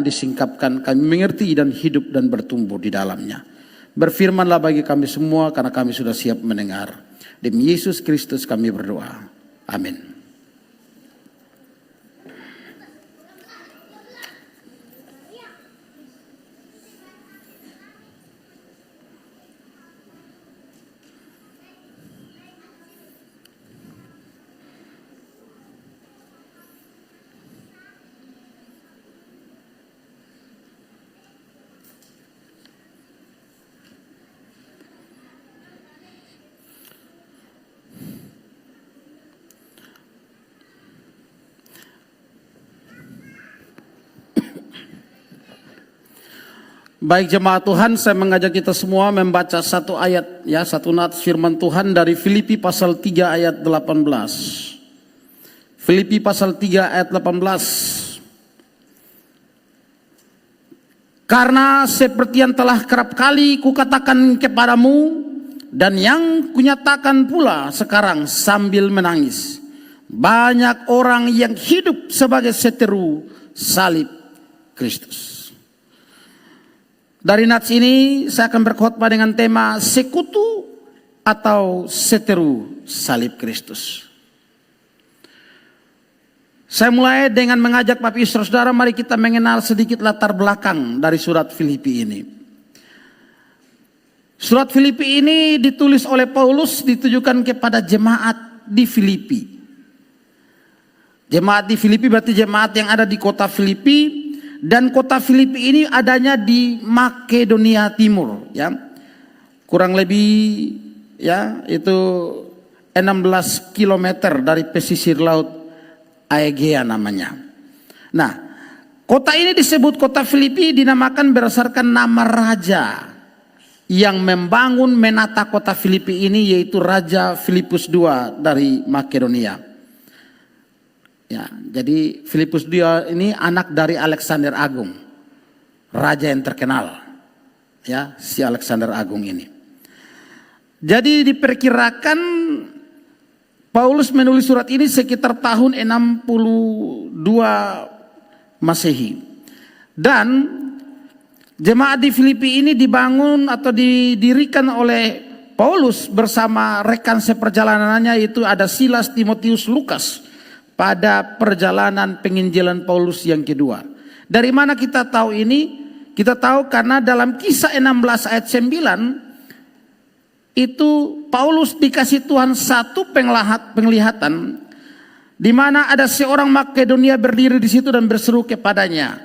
dan disingkapkan, kami mengerti dan hidup dan bertumbuh di dalamnya. Berfirmanlah bagi kami semua, karena kami sudah siap mendengar. Demi Yesus Kristus kami berdoa. Amin. Baik jemaat Tuhan, saya mengajak kita semua membaca satu ayat, ya, satu nats firman Tuhan dari Filipi pasal 3 ayat 18. Filipi pasal 3 ayat 18. Karena seperti yang telah kerap kali kukatakan kepadamu, dan yang kunyatakan pula sekarang sambil menangis, banyak orang yang hidup sebagai seteru salib Kristus. Dari nats ini saya akan berkhotbah dengan tema sekutu atau seteru salib Kristus. Saya mulai dengan mengajak Bapak Ibu Saudara, mari kita mengenal sedikit latar belakang dari surat Filipi ini. Surat Filipi ini ditulis oleh Paulus, ditujukan kepada jemaat di Filipi. Jemaat di Filipi berarti jemaat yang ada di kota Filipi. Dan kota Filipi ini adanya di Makedonia Timur, ya. Kurang lebih, ya, itu 16 km dari pesisir laut Aegea namanya. Nah, kota ini disebut kota Filipi dinamakan berdasarkan nama raja yang membangun menata kota Filipi ini, yaitu Raja Filipus II dari Makedonia. Ya, jadi Filipus II ini anak dari Alexander Agung, raja yang terkenal, ya, si Alexander Agung ini. Jadi diperkirakan Paulus menulis surat ini sekitar tahun 62 Masehi. Dan jemaat di Filipi ini dibangun atau didirikan oleh Paulus bersama rekan seperjalanannya, yaitu ada Silas, Timotius, Lukas, pada perjalanan penginjilan Paulus yang kedua. Dari mana kita tahu ini? Kita tahu karena dalam Kisah 16 ayat 9 itu Paulus dikasih Tuhan satu penglihatan di mana ada seorang Makedonia berdiri di situ dan berseru kepadanya,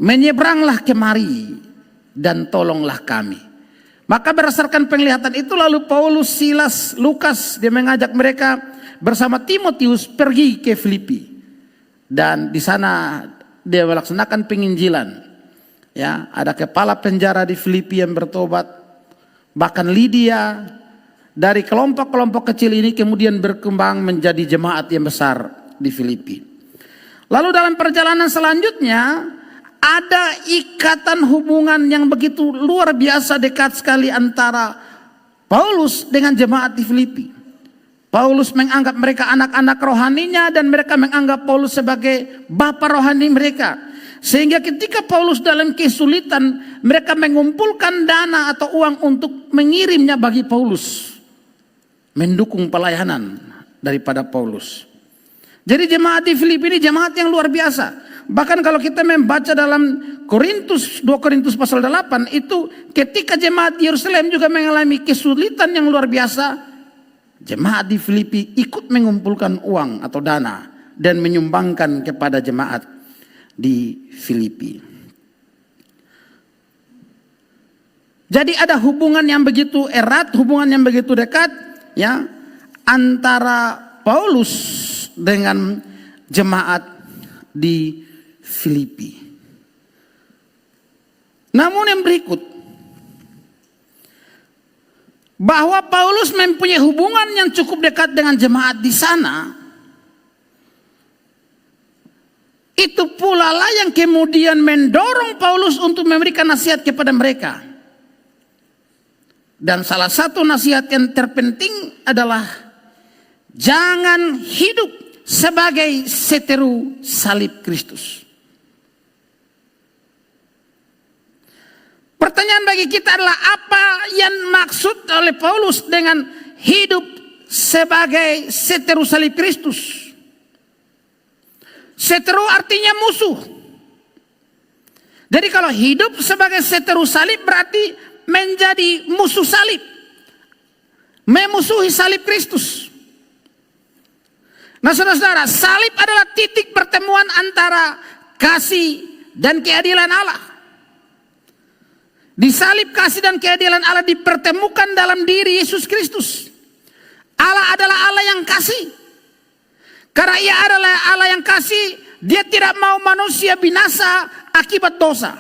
"Menyeberanglah kemari dan tolonglah kami." Maka berdasarkan penglihatan itu lalu Paulus, Silas, Lukas, dia mengajak mereka bersama Timotius pergi ke Filipi, dan di sana dia melaksanakan penginjilan. Ya, ada kepala penjara di Filipi yang bertobat, bahkan Lydia dari kelompok-kelompok kecil ini kemudian berkembang menjadi jemaat yang besar di Filipi. Lalu dalam perjalanan selanjutnya ada ikatan hubungan yang begitu luar biasa dekat sekali antara Paulus dengan jemaat di Filipi. Paulus menganggap mereka anak-anak rohaninya dan mereka menganggap Paulus sebagai bapa rohani mereka. Sehingga ketika Paulus dalam kesulitan, mereka mengumpulkan dana atau uang untuk mengirimnya bagi Paulus, mendukung pelayanan daripada Paulus. Jadi jemaat di Filipi ini jemaat yang luar biasa. Bahkan kalau kita membaca dalam 2 Korintus pasal 8 itu, ketika jemaat di Yerusalem juga mengalami kesulitan yang luar biasa, jemaat di Filipi ikut mengumpulkan uang atau dana dan menyumbangkan kepada jemaat di Filipi. Jadi ada hubungan yang begitu erat, hubungan yang begitu dekat, ya, antara Paulus dengan jemaat di Filipi. Namun yang berikut, bahwa Paulus mempunyai hubungan yang cukup dekat dengan jemaat di sana, itu pula lah yang kemudian mendorong Paulus untuk memberikan nasihat kepada mereka. Dan salah satu nasihat yang terpenting adalah jangan hidup sebagai seteru salib Kristus. Pertanyaan bagi kita adalah apa yang maksud oleh Paulus dengan hidup sebagai seteru salib Kristus? Seteru artinya musuh. Jadi kalau hidup sebagai seteru salib berarti menjadi musuh salib. Memusuhi salib Kristus. Nah saudara-saudara, salib adalah titik pertemuan antara kasih dan keadilan Allah. Di salib kasih dan keadilan Allah dipertemukan dalam diri Yesus Kristus. Allah adalah Allah yang kasih. Karena ia adalah Allah yang kasih, dia tidak mau manusia binasa akibat dosa.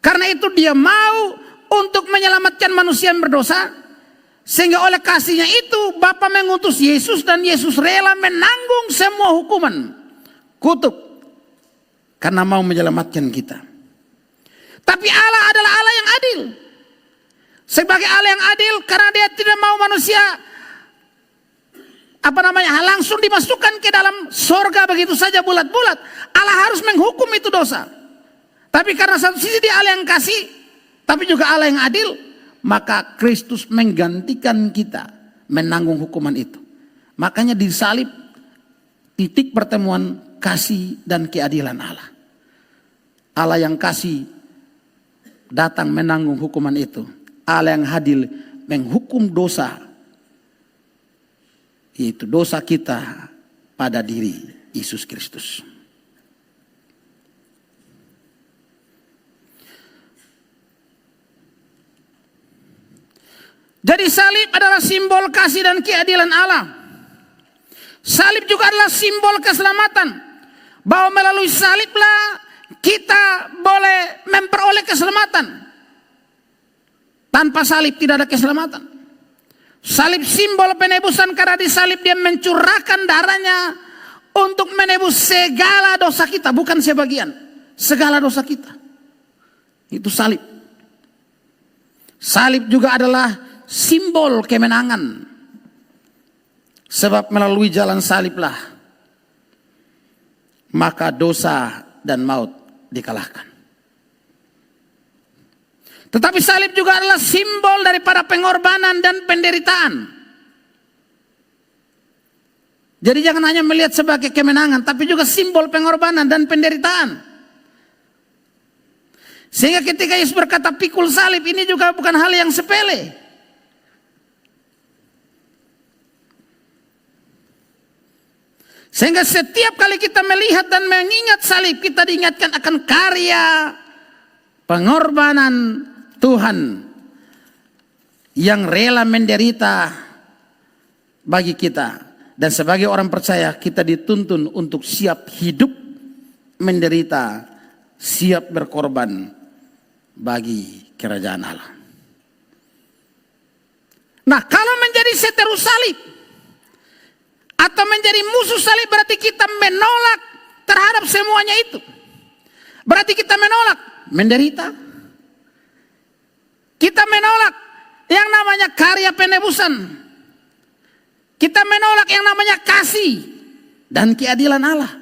Karena itu dia mau untuk menyelamatkan manusia yang berdosa. Sehingga oleh kasihnya itu Bapa mengutus Yesus dan Yesus rela menanggung semua hukuman kutuk karena mau menyelamatkan kita. Tapi Allah adalah Allah yang adil. Sebagai Allah yang adil karena dia tidak mau manusia langsung dimasukkan ke dalam sorga begitu saja bulat-bulat. Allah harus menghukum itu dosa. Tapi karena satu sisi dia Allah yang kasih, tapi juga Allah yang adil, maka Kristus menggantikan kita menanggung hukuman itu. Makanya di salib titik pertemuan kasih dan keadilan Allah. Allah yang kasih datang menanggung hukuman itu. Allah yang adil menghukum dosa, yaitu dosa kita pada diri Yesus Kristus. Jadi salib adalah simbol kasih dan keadilan Allah. Salib juga adalah simbol keselamatan. Bahwa melalui saliblah kita boleh memperoleh keselamatan. Tanpa salib tidak ada keselamatan. Salib simbol penebusan karena di salib dia mencurahkan darahnya untuk menebus segala dosa kita. Bukan sebagian, segala dosa kita. Itu salib. Salib juga adalah simbol kemenangan. Sebab melalui jalan saliblah maka dosa dan maut dikalahkan. Tetapi salib juga adalah simbol daripada pengorbanan dan penderitaan. Jadi jangan hanya melihat sebagai kemenangan, tapi juga simbol pengorbanan dan penderitaan. Sehingga ketika Yesus berkata pikul salib, ini juga bukan hal yang sepele. Sehingga setiap kali kita melihat dan mengingat salib, kita diingatkan akan karya pengorbanan Tuhan yang rela menderita bagi kita. Dan sebagai orang percaya kita dituntun untuk siap hidup menderita, siap berkorban bagi kerajaan Allah. Nah, kalau menjadi seteru salib atau menjadi musuh salib berarti kita menolak terhadap semuanya itu. Berarti kita menolak menderita. Kita menolak yang namanya karya penebusan. Kita menolak yang namanya kasih dan keadilan Allah.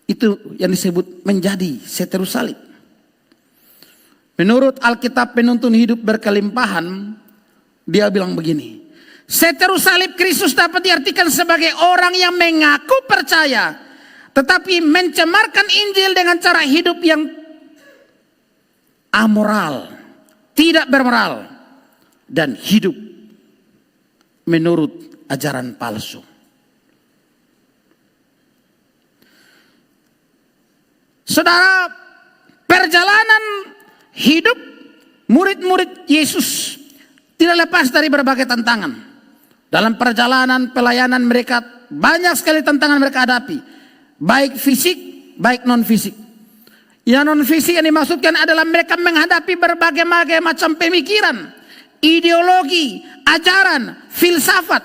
Itu yang disebut menjadi seteru salib. Menurut Alkitab Penuntun Hidup Berkelimpahan, dia bilang begini. Seteru salib Kristus dapat diartikan sebagai orang yang mengaku percaya, tetapi mencemarkan Injil dengan cara hidup yang amoral, tidak bermoral, dan hidup menurut ajaran palsu. Saudara, perjalanan hidup murid-murid Yesus tidak lepas dari berbagai tantangan. Dalam perjalanan pelayanan mereka banyak sekali tantangan mereka hadapi. Baik fisik, baik non fisik. Yang non fisik yang dimaksudkan adalah mereka menghadapi berbagai macam pemikiran, ideologi, ajaran, filsafat.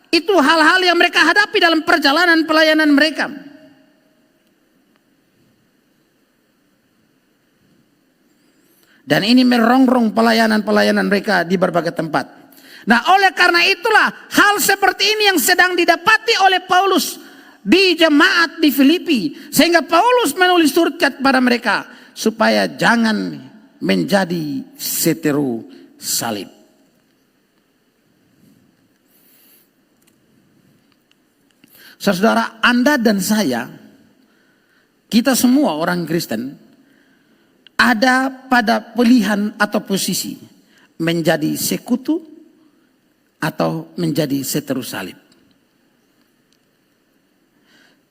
Itu hal-hal yang mereka hadapi dalam perjalanan pelayanan mereka. Dan ini merongrong pelayanan-pelayanan mereka di berbagai tempat. Nah, oleh karena itulah hal seperti ini yang sedang didapati oleh Paulus di jemaat di Filipi. Sehingga Paulus menulis surat kepada mereka supaya jangan menjadi seteru salib. Saudara, Anda dan saya, kita semua orang Kristen, ada pada pilihan atau posisi menjadi sekutu atau menjadi seteru salib.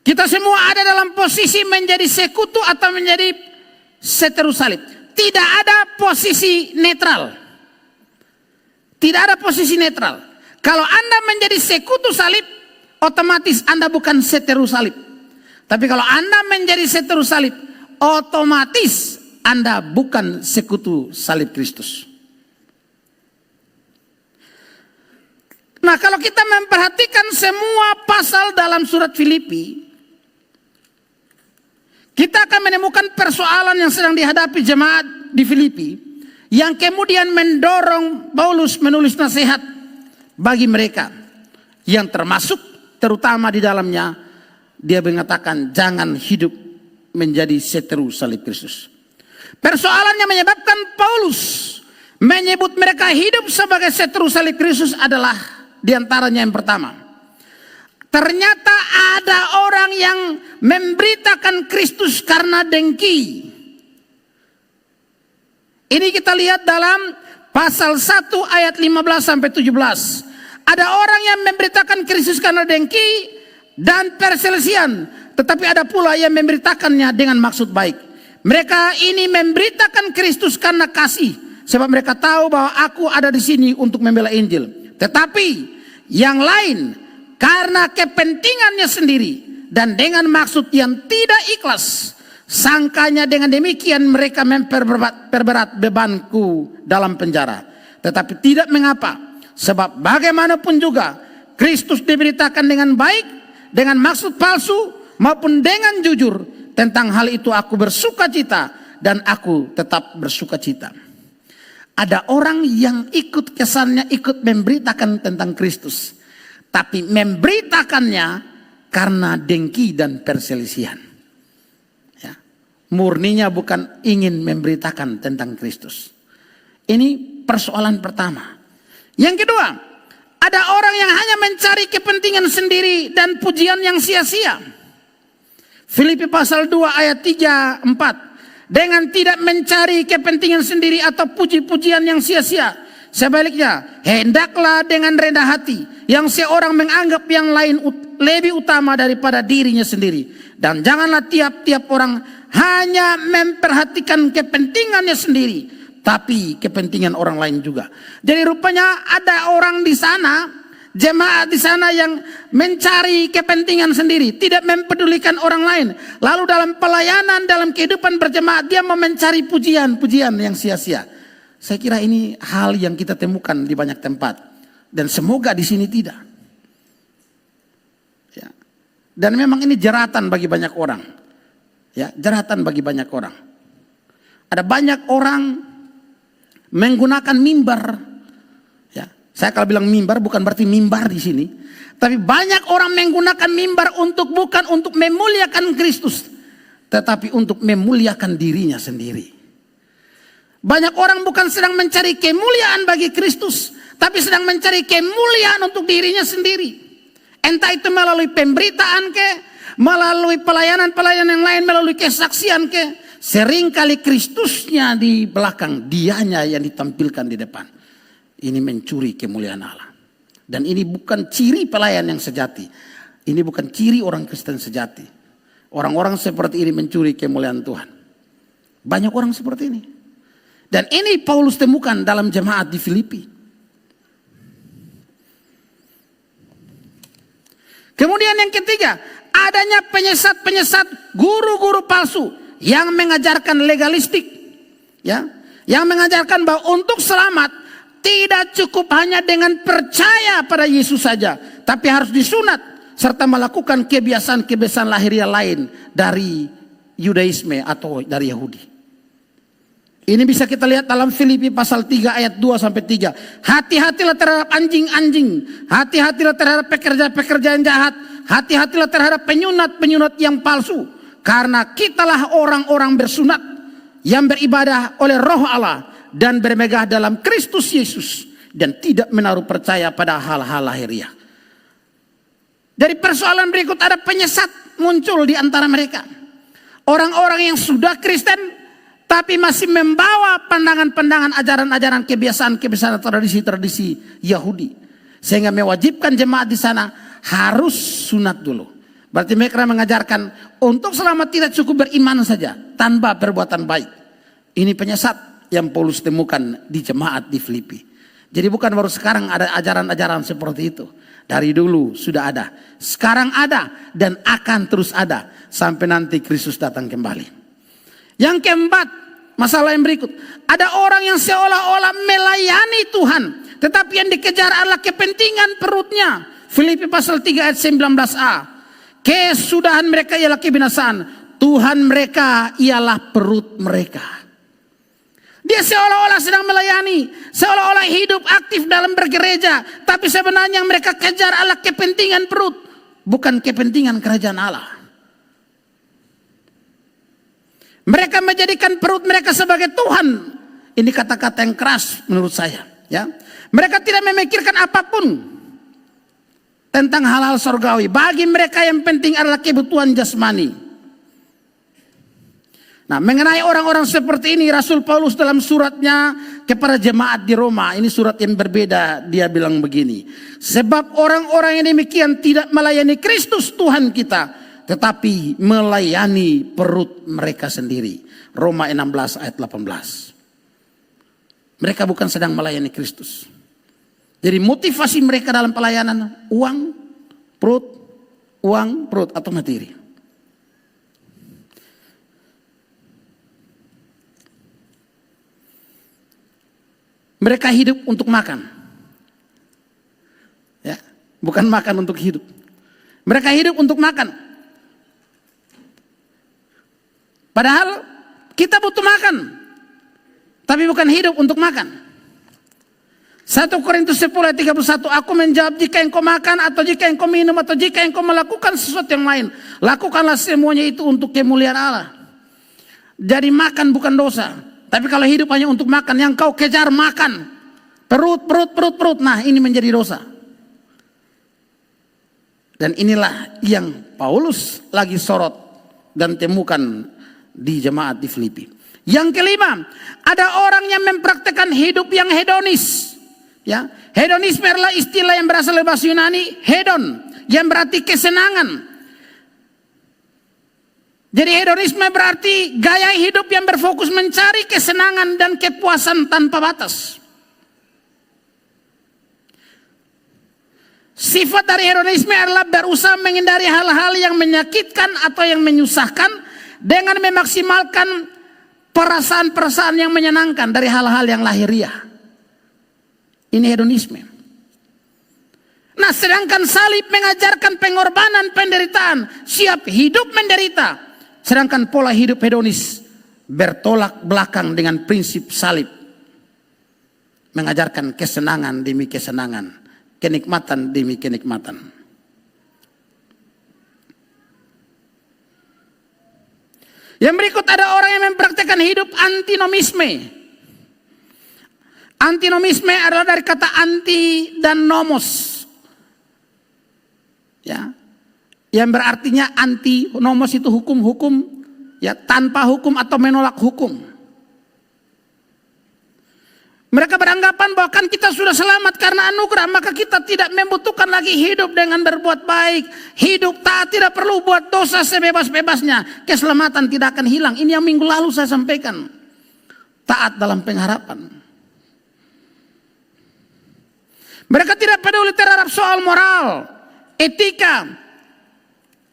Kita semua ada dalam posisi menjadi sekutu atau menjadi seteru salib. Tidak ada posisi netral. Tidak ada posisi netral. Kalau Anda menjadi sekutu salib, otomatis Anda bukan seteru salib. Tapi kalau Anda menjadi seteru salib, otomatis Anda bukan sekutu salib Kristus. Nah, kalau kita memperhatikan semua pasal dalam surat Filipi, kita akan menemukan persoalan yang sedang dihadapi jemaat di Filipi, yang kemudian mendorong Paulus menulis nasihat bagi mereka, yang termasuk terutama di dalamnya dia mengatakan jangan hidup menjadi seteru salib Kristus. Persoalannya menyebabkan Paulus menyebut mereka hidup sebagai seteru salib Kristus adalah diantaranya yang pertama. Ternyata ada orang yang memberitakan Kristus karena dengki. Ini kita lihat dalam pasal 1 ayat 15 sampai 17. Ada orang yang memberitakan Kristus karena dengki dan perselisihan, tetapi ada pula yang memberitakannya dengan maksud baik. Mereka ini memberitakan Kristus karena kasih, sebab mereka tahu bahwa aku ada di sini untuk membela Injil. Tetapi yang lain karena kepentingannya sendiri dan dengan maksud yang tidak ikhlas, sangkanya dengan demikian mereka memperberat bebanku dalam penjara. Tetapi tidak mengapa, sebab bagaimanapun juga Kristus diberitakan dengan baik, dengan maksud palsu maupun dengan jujur. Tentang hal itu aku bersuka cita dan aku tetap bersuka cita. Ada orang yang ikut kesannya ikut memberitakan tentang Kristus, tapi memberitakannya karena dengki dan perselisihan. Ya. Murninya bukan ingin memberitakan tentang Kristus. Ini persoalan pertama. Yang kedua, ada orang yang hanya mencari kepentingan sendiri dan pujian yang sia-sia. Filipi pasal 2 ayat 3, 4. Dengan tidak mencari kepentingan sendiri atau puji-pujian yang sia-sia. Sebaliknya, hendaklah dengan rendah hati, yang seorang menganggap yang lain lebih utama daripada dirinya sendiri. Dan janganlah tiap-tiap orang hanya memperhatikan kepentingannya sendiri, tapi kepentingan orang lain juga. Jadi rupanya ada orang di sana, jemaat di sana yang mencari kepentingan sendiri, tidak mempedulikan orang lain. Lalu dalam pelayanan, dalam kehidupan berjemaat, dia mau mencari pujian-pujian yang sia-sia. Saya kira ini hal yang kita temukan di banyak tempat. Dan semoga di sini tidak. Ya. Dan memang ini jeratan bagi banyak orang. Ya, jeratan bagi banyak orang. Ada banyak orang menggunakan mimbar. Ya, saya kalau bilang mimbar bukan berarti mimbar di sini. Tapi banyak orang menggunakan mimbar bukan untuk memuliakan Kristus. Tetapi untuk memuliakan dirinya sendiri. Banyak orang bukan sedang mencari kemuliaan bagi Kristus, tapi sedang mencari kemuliaan untuk dirinya sendiri. Entah itu melalui pemberitaan ke, melalui pelayanan-pelayanan yang lain, melalui kesaksian ke. Seringkali Kristusnya di belakang, dianya yang ditampilkan di depan. Ini mencuri kemuliaan Allah. Dan ini bukan ciri pelayan yang sejati. Ini bukan ciri orang Kristen sejati. Orang-orang seperti ini mencuri kemuliaan Tuhan. Banyak orang seperti ini. Dan ini Paulus temukan dalam jemaat di Filipi. Kemudian yang ketiga, adanya penyesat-penyesat guru-guru palsu yang mengajarkan legalistik. Ya, yang mengajarkan bahwa untuk selamat tidak cukup hanya dengan percaya pada Yesus saja, tapi harus disunat serta melakukan kebiasaan-kebiasaan lahiriah lain dari Yudaisme atau dari Yahudi. Ini bisa kita lihat dalam Filipi pasal 3 ayat 2 sampai 3. Hati-hatilah terhadap anjing-anjing, hati-hatilah terhadap pekerja-pekerja yang jahat, hati-hatilah terhadap penyunat-penyunat yang palsu. Karena kitalah orang-orang bersunat yang beribadah oleh Roh Allah dan bermegah dalam Kristus Yesus dan tidak menaruh percaya pada hal-hal lahiriah. Dari persoalan berikut ada penyesat muncul di antara mereka. Orang-orang yang sudah Kristen tapi masih membawa pandangan-pandangan, ajaran-ajaran, kebiasaan-kebiasaan, tradisi-tradisi Yahudi, sehingga mewajibkan jemaat di sana harus sunat dulu. Berarti mereka mengajarkan untuk selamat tidak cukup beriman saja tanpa perbuatan baik. Ini penyesat yang Paulus temukan di jemaat di Filipi. Jadi bukan baru sekarang ada ajaran-ajaran seperti itu. Dari dulu sudah ada, sekarang ada, dan akan terus ada sampai nanti Kristus datang kembali. Yang keempat, masalah yang berikut. Ada orang yang seolah-olah melayani Tuhan, tetapi yang dikejar adalah kepentingan perutnya. Filipi pasal 3 ayat 19a. Kesudahan mereka ialah kebinasaan, Tuhan mereka ialah perut mereka. Dia seolah-olah sedang melayani, seolah-olah hidup aktif dalam bergereja, tapi sebenarnya yang mereka kejar adalah kepentingan perut, bukan kepentingan kerajaan Allah. Mereka menjadikan perut mereka sebagai Tuhan. Ini kata-kata yang keras menurut saya. Ya, mereka tidak memikirkan apapun tentang hal-hal surgawi. Bagi mereka yang penting adalah kebutuhan jasmani. Nah, mengenai orang-orang seperti ini, Rasul Paulus dalam suratnya kepada jemaat di Roma, ini surat yang berbeda, dia bilang begini. Sebab orang-orang yang demikian tidak melayani Kristus Tuhan kita, tetapi melayani perut mereka sendiri. Roma 16 ayat 18. Mereka bukan sedang melayani Kristus. Jadi motivasi mereka dalam pelayanan, uang, perut atau materi. Mereka hidup untuk makan. Ya, bukan makan untuk hidup. Mereka hidup untuk makan. Padahal kita butuh makan, tapi bukan hidup untuk makan. 1 Korintus 10 ayat 31, aku menjawab, jika engkau makan atau jika engkau minum atau jika engkau melakukan sesuatu yang lain, lakukanlah semuanya itu untuk kemuliaan Allah. Jadi makan bukan dosa. Tapi kalau hidup hanya untuk makan, yang kau kejar makan, perut, nah ini menjadi dosa. Dan inilah yang Paulus lagi sorot dan temukan di jemaat di Filipi. Yang kelima, ada orang yang mempraktekkan hidup yang hedonis. Ya, hedonisme adalah istilah yang berasal dari bahasa Yunani, hedon, yang berarti kesenangan. Jadi hedonisme berarti gaya hidup yang berfokus mencari kesenangan dan kepuasan tanpa batas. Sifat dari hedonisme adalah berusaha menghindari hal-hal yang menyakitkan atau yang menyusahkan dengan memaksimalkan perasaan-perasaan yang menyenangkan dari hal-hal yang lahiriah. Ini hedonisme. Nah, sedangkan salib mengajarkan pengorbanan, penderitaan, siap hidup menderita. Sedangkan pola hidup hedonis bertolak belakang dengan prinsip salib. Mengajarkan kesenangan demi kesenangan, kenikmatan demi kenikmatan. Yang berikut ada orang yang mempraktikkan hidup antinomisme. Antinomisme adalah dari kata anti dan nomos. Ya. Yang berartinya anti, nomos itu hukum-hukum, ya, tanpa hukum atau menolak hukum. Mereka beranggapan bahwa kan kita sudah selamat karena anugerah, maka kita tidak membutuhkan lagi hidup dengan berbuat baik. Hidup taat, tidak perlu buat dosa sebebas-bebasnya. Keselamatan tidak akan hilang. Ini yang minggu lalu saya sampaikan. Taat dalam pengharapan. Mereka tidak peduli terhadap soal moral, etika.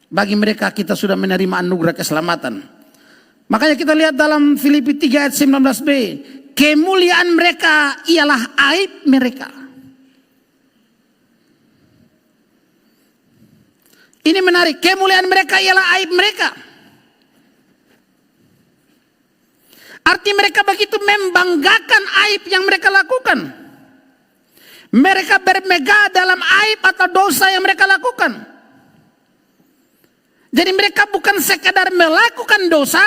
Bagi mereka kita sudah menerima anugerah keselamatan. Makanya kita lihat dalam Filipi 3 ayat 19b. Kemuliaan mereka ialah aib mereka. Ini menarik. Kemuliaan mereka ialah aib mereka. Arti mereka begitu membanggakan aib yang mereka lakukan. Mereka bermegah dalam aib atau dosa yang mereka lakukan. Jadi mereka bukan sekadar melakukan dosa,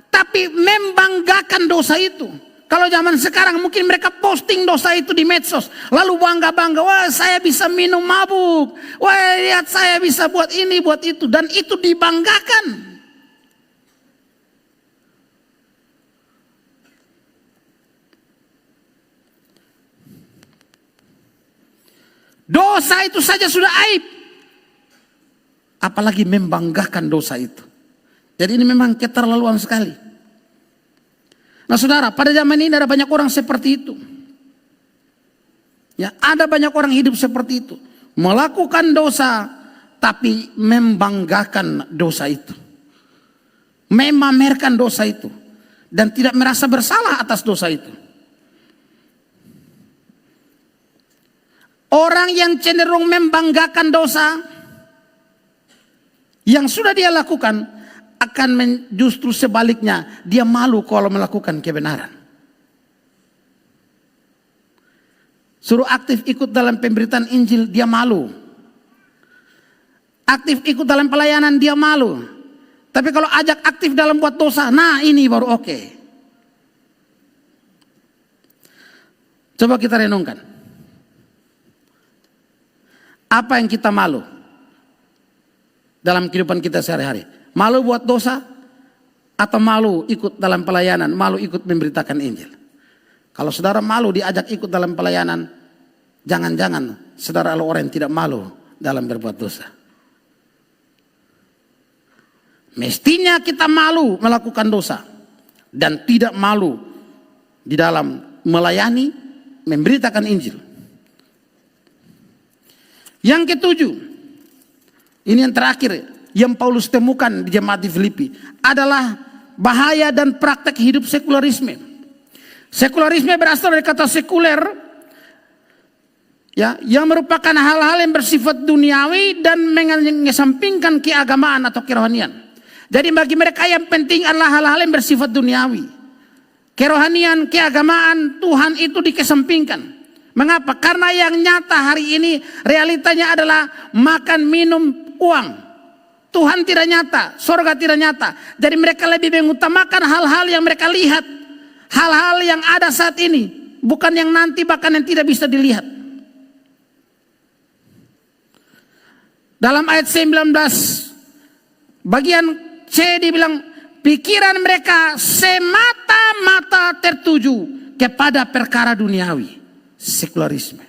tapi tapi membanggakan dosa itu. Kalau zaman sekarang mungkin mereka posting dosa itu di medsos. Lalu bangga-bangga, wah saya bisa minum mabuk. Wah lihat saya bisa buat ini, buat itu. Dan itu dibanggakan. Dosa itu saja sudah aib. Apalagi membanggakan dosa itu. Jadi ini memang keterlaluan sekali. Nah saudara, pada zaman ini ada banyak orang seperti itu. Ya, ada banyak orang hidup seperti itu. Melakukan dosa, tapi membanggakan dosa itu. Memamerkan dosa itu. Dan tidak merasa bersalah atas dosa itu. Orang yang cenderung membanggakan dosa, yang sudah dia lakukan, akan justru sebaliknya, dia malu kalau melakukan kebenaran. Suruh aktif ikut dalam pemberitaan Injil, dia malu. Aktif ikut dalam pelayanan, dia malu. Tapi kalau ajak aktif dalam buat dosa, nah ini baru oke. Coba kita renungkan. Apa yang kita malu dalam kehidupan kita sehari-hari? Malu buat dosa atau malu ikut dalam pelayanan, malu ikut memberitakan Injil? Kalau saudara malu diajak ikut dalam pelayanan, jangan-jangan saudara adalah orang yang tidak malu dalam berbuat dosa. Mestinya kita malu melakukan dosa dan tidak malu di dalam melayani, memberitakan Injil. Yang ketujuh, ini yang terakhir yang Paulus temukan di jemaat di Filipi adalah bahaya dan praktek hidup sekularisme. Sekularisme berasal dari kata sekuler, ya, yang merupakan hal-hal yang bersifat duniawi dan mengesampingkan keagamaan atau kerohanian. Jadi bagi mereka yang penting adalah hal-hal yang bersifat duniawi. Kerohanian, keagamaan, Tuhan itu dikesampingkan. Mengapa? Karena yang nyata hari ini realitanya adalah makan, minum, uang. Tuhan tidak nyata, surga tidak nyata. Jadi mereka lebih mengutamakan hal-hal yang mereka lihat. Hal-hal yang ada saat ini. Bukan yang nanti, bahkan yang tidak bisa dilihat. Dalam ayat 19, bagian C dibilang, pikiran mereka semata-mata tertuju kepada perkara duniawi. Sekularisme.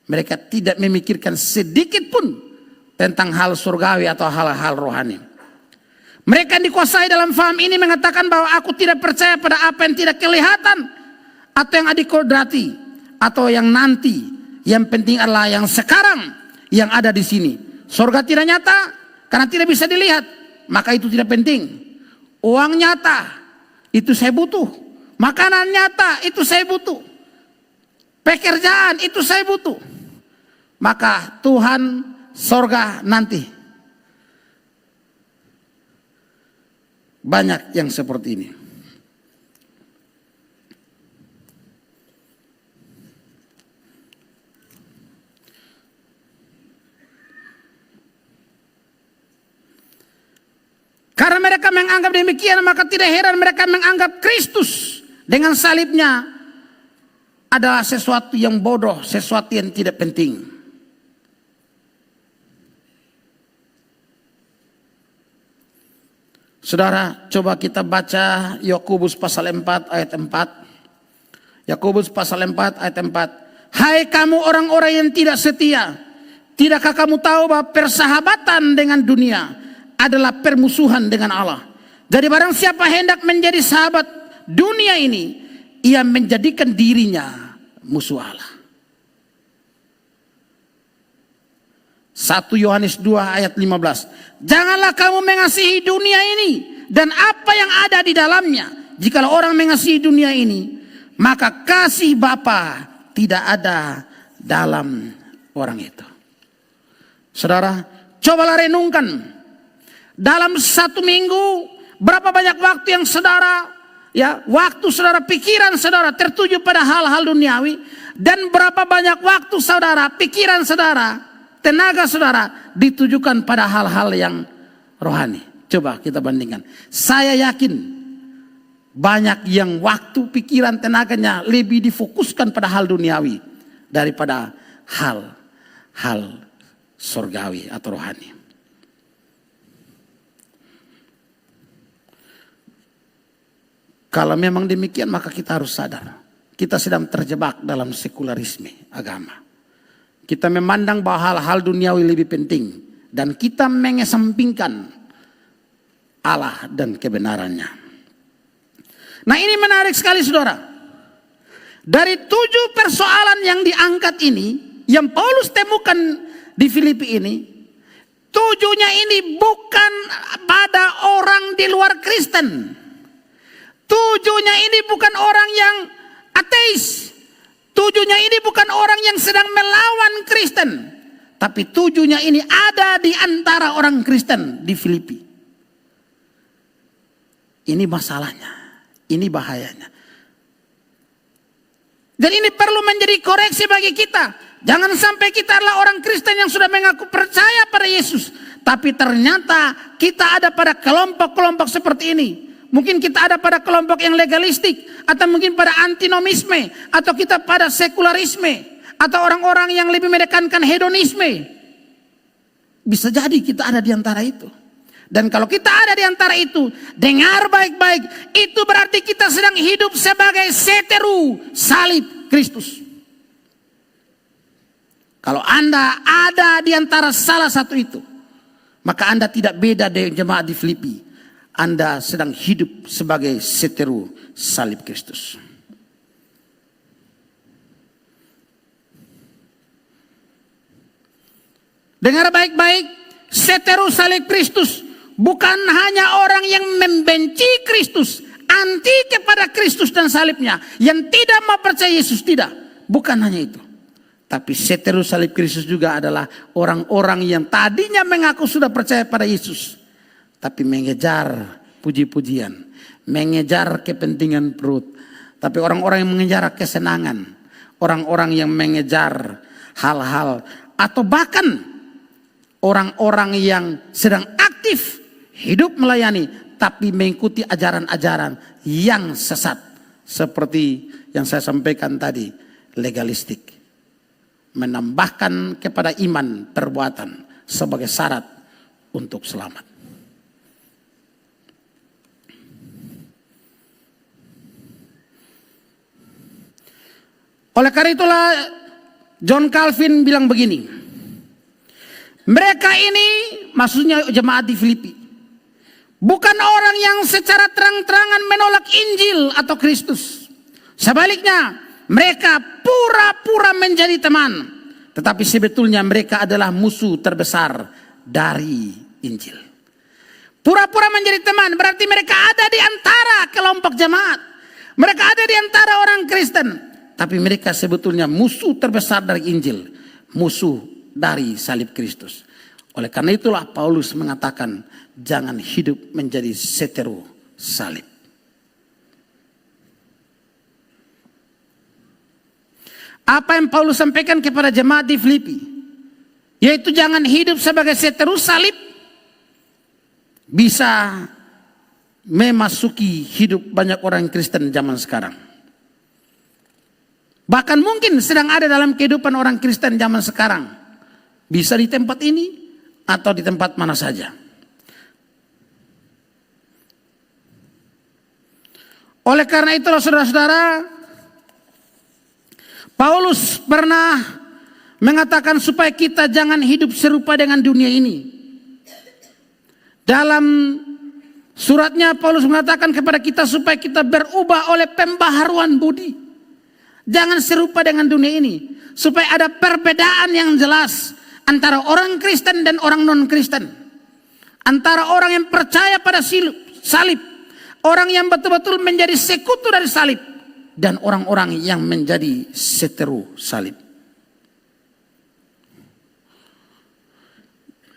Mereka tidak memikirkan sedikit pun tentang hal surgawi atau hal-hal rohani. Mereka yang dikuasai dalam faham ini mengatakan bahwa aku tidak percaya pada apa yang tidak kelihatan atau yang adikodrati atau yang nanti. Yang penting adalah yang sekarang yang ada di sini. Surga tidak nyata karena tidak bisa dilihat, maka itu tidak penting. Uang nyata, itu saya butuh. Makanan nyata, itu saya butuh. Pekerjaan, itu saya butuh. Maka Tuhan, surga nanti. Banyak yang seperti ini. Karena mereka menganggap demikian, maka tidak heran mereka menganggap Kristus dengan salibnya adalah sesuatu yang bodoh, sesuatu yang tidak penting. Saudara, coba kita baca Yakobus pasal 4 ayat 4. Yakobus pasal 4 ayat 4. Hai kamu orang-orang yang tidak setia, tidakkah kamu tahu bahwa persahabatan dengan dunia adalah permusuhan dengan Allah? Jadi barang siapa hendak menjadi sahabat dunia ini, ia menjadikan dirinya musuh Allah. 1 Yohanes 2 ayat 15. Janganlah kamu mengasihi dunia ini dan apa yang ada di dalamnya. Jikalau orang mengasihi dunia ini, maka kasih Bapa tidak ada dalam orang itu. Saudara, cobalah renungkan. Dalam satu minggu, berapa banyak waktu yang saudara, ya, waktu saudara, pikiran saudara tertuju pada hal-hal duniawi, dan berapa banyak waktu saudara, pikiran saudara, tenaga saudara ditujukan pada hal-hal yang rohani. Coba kita bandingkan. Saya yakin banyak yang waktu, pikiran, tenaganya lebih difokuskan pada hal duniawi daripada hal surgawi atau rohani. Kalau memang demikian, maka kita harus sadar kita sedang terjebak dalam sekularisme agama. Kita memandang bahwa hal-hal duniawi lebih penting dan kita mengesampingkan Allah dan kebenarannya. Nah, ini menarik sekali saudara. Dari 7 persoalan yang diangkat ini, yang Paulus temukan di Filipi ini, 7-nya ini bukan pada orang di luar Kristen. 7-nya ini bukan orang yang ateis. 7-nya ini bukan orang yang sedang melawan Kristen. Tapi 7-nya ini ada di antara orang Kristen di Filipi. Ini masalahnya. Ini bahayanya. Dan ini perlu menjadi koreksi bagi kita. Jangan sampai kita adalah orang Kristen yang sudah mengaku percaya pada Yesus, tapi ternyata kita ada pada kelompok-kelompok seperti ini. Mungkin kita ada pada kelompok yang legalistik, atau mungkin pada antinomisme, atau kita pada sekularisme, atau orang-orang yang lebih menekankan hedonisme. Bisa jadi kita ada di antara itu. Dan kalau kita ada di antara itu, dengar baik-baik, itu berarti kita sedang hidup sebagai seteru salib Kristus. Kalau Anda ada di antara salah satu itu, maka Anda tidak beda dari jemaat di Filipi. Anda sedang hidup sebagai seteru salib Kristus. Dengar baik-baik, seteru salib Kristus bukan hanya orang yang membenci Kristus, anti kepada Kristus dan salibnya, yang tidak mau percaya Yesus, tidak. Bukan hanya itu. Tapi seteru salib Kristus juga adalah orang-orang yang tadinya mengaku sudah percaya pada Yesus, tapi mengejar puji-pujian, mengejar kepentingan perut. Tapi orang-orang yang mengejar kesenangan, orang-orang yang mengejar hal-hal, atau bahkan orang-orang yang sedang aktif hidup melayani, tapi mengikuti ajaran-ajaran yang sesat. Seperti yang saya sampaikan tadi, legalistik. Menambahkan kepada iman perbuatan sebagai syarat untuk selamat. Oleh karena itulah John Calvin bilang begini. Mereka ini, maksudnya jemaat di Filipi, bukan orang yang secara terang-terangan menolak Injil atau Kristus. Sebaliknya, mereka pura-pura menjadi teman, tetapi sebetulnya mereka adalah musuh terbesar dari Injil. Pura-pura menjadi teman berarti mereka ada di antara kelompok jemaat. Mereka ada di antara orang Kristen, tapi mereka sebetulnya musuh terbesar dari Injil, musuh dari salib Kristus. Oleh karena itulah Paulus mengatakan, jangan hidup menjadi seteru salib. Apa yang Paulus sampaikan kepada jemaat di Filipi, yaitu jangan hidup sebagai seteru salib, bisa memasuki hidup banyak orang Kristen zaman sekarang. Bahkan mungkin sedang ada dalam kehidupan orang Kristen zaman sekarang. Bisa di tempat ini atau di tempat mana saja. Oleh karena itulah saudara-saudara, Paulus pernah mengatakan supaya kita jangan hidup serupa dengan dunia ini. Dalam suratnya Paulus mengatakan kepada kita supaya kita berubah oleh pembaharuan budi. Jangan serupa dengan dunia ini. Supaya ada perbedaan yang jelas antara orang Kristen dan orang non-Kristen. Antara orang yang percaya pada salib. Orang yang betul-betul menjadi sekutu dari salib. Dan orang-orang yang menjadi seteru salib.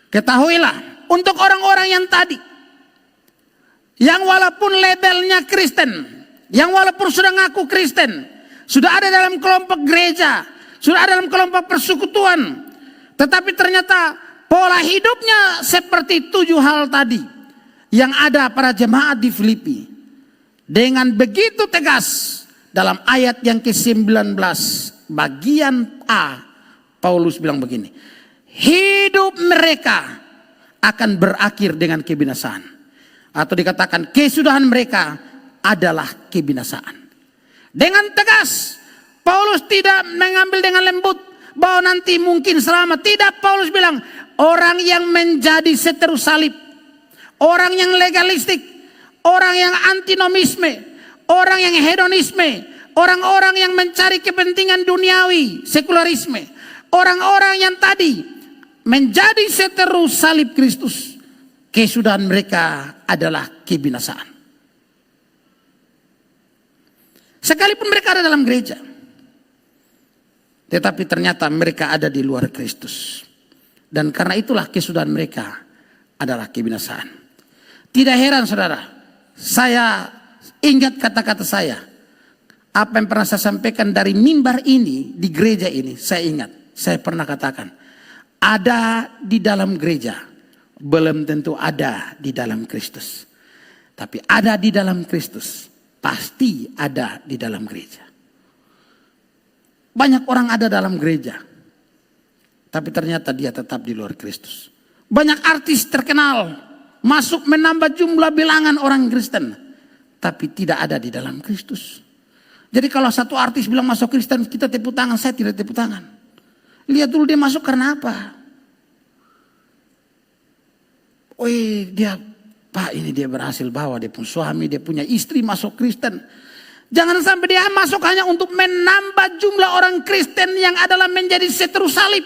Ketahuilah, untuk orang-orang yang tadi, yang walaupun labelnya Kristen, yang walaupun sudah ngaku Kristen, sudah ada dalam kelompok gereja, sudah ada dalam kelompok persekutuan, tetapi ternyata pola hidupnya seperti 7 hal tadi yang ada para jemaat di Filipi. dengan begitu tegas dalam ayat yang ke-19 bagian A, Paulus bilang begini, hidup mereka akan berakhir dengan kebinasaan. Atau dikatakan kesudahan mereka adalah kebinasaan. Dengan tegas, Paulus tidak mengambil dengan lembut bahwa nanti mungkin selamat. Tidak, Paulus bilang orang yang menjadi seteru salib, orang yang legalistik, orang yang antinomisme, orang yang hedonisme, orang-orang yang mencari kepentingan duniawi, sekularisme, orang-orang yang tadi menjadi seteru salib Kristus, kesudahan mereka adalah kebinasaan. Sekalipun mereka ada dalam gereja, tetapi ternyata mereka ada di luar Kristus. Dan karena itulah kesudahan mereka adalah kebinasaan. Tidak heran saudara, saya ingat kata-kata saya. Apa yang pernah saya sampaikan dari mimbar ini, di gereja ini, saya ingat. Saya pernah katakan, ada di dalam gereja, belum tentu ada di dalam Kristus. Tapi ada di dalam Kristus, pasti ada di dalam gereja. Banyak orang ada dalam gereja, tapi ternyata dia tetap di luar Kristus. Banyak artis terkenal, masuk menambah jumlah bilangan orang Kristen, tapi tidak ada di dalam Kristus. Jadi kalau satu artis bilang masuk Kristen, kita tepuk tangan, saya tidak tepuk tangan. Lihat dulu dia masuk karena apa. Dia, Pak, ini dia berhasil bawa dia punya suami, dia punya istri masuk Kristen. Jangan sampai dia masuk hanya untuk menambah jumlah orang Kristen yang adalah menjadi seteru salib.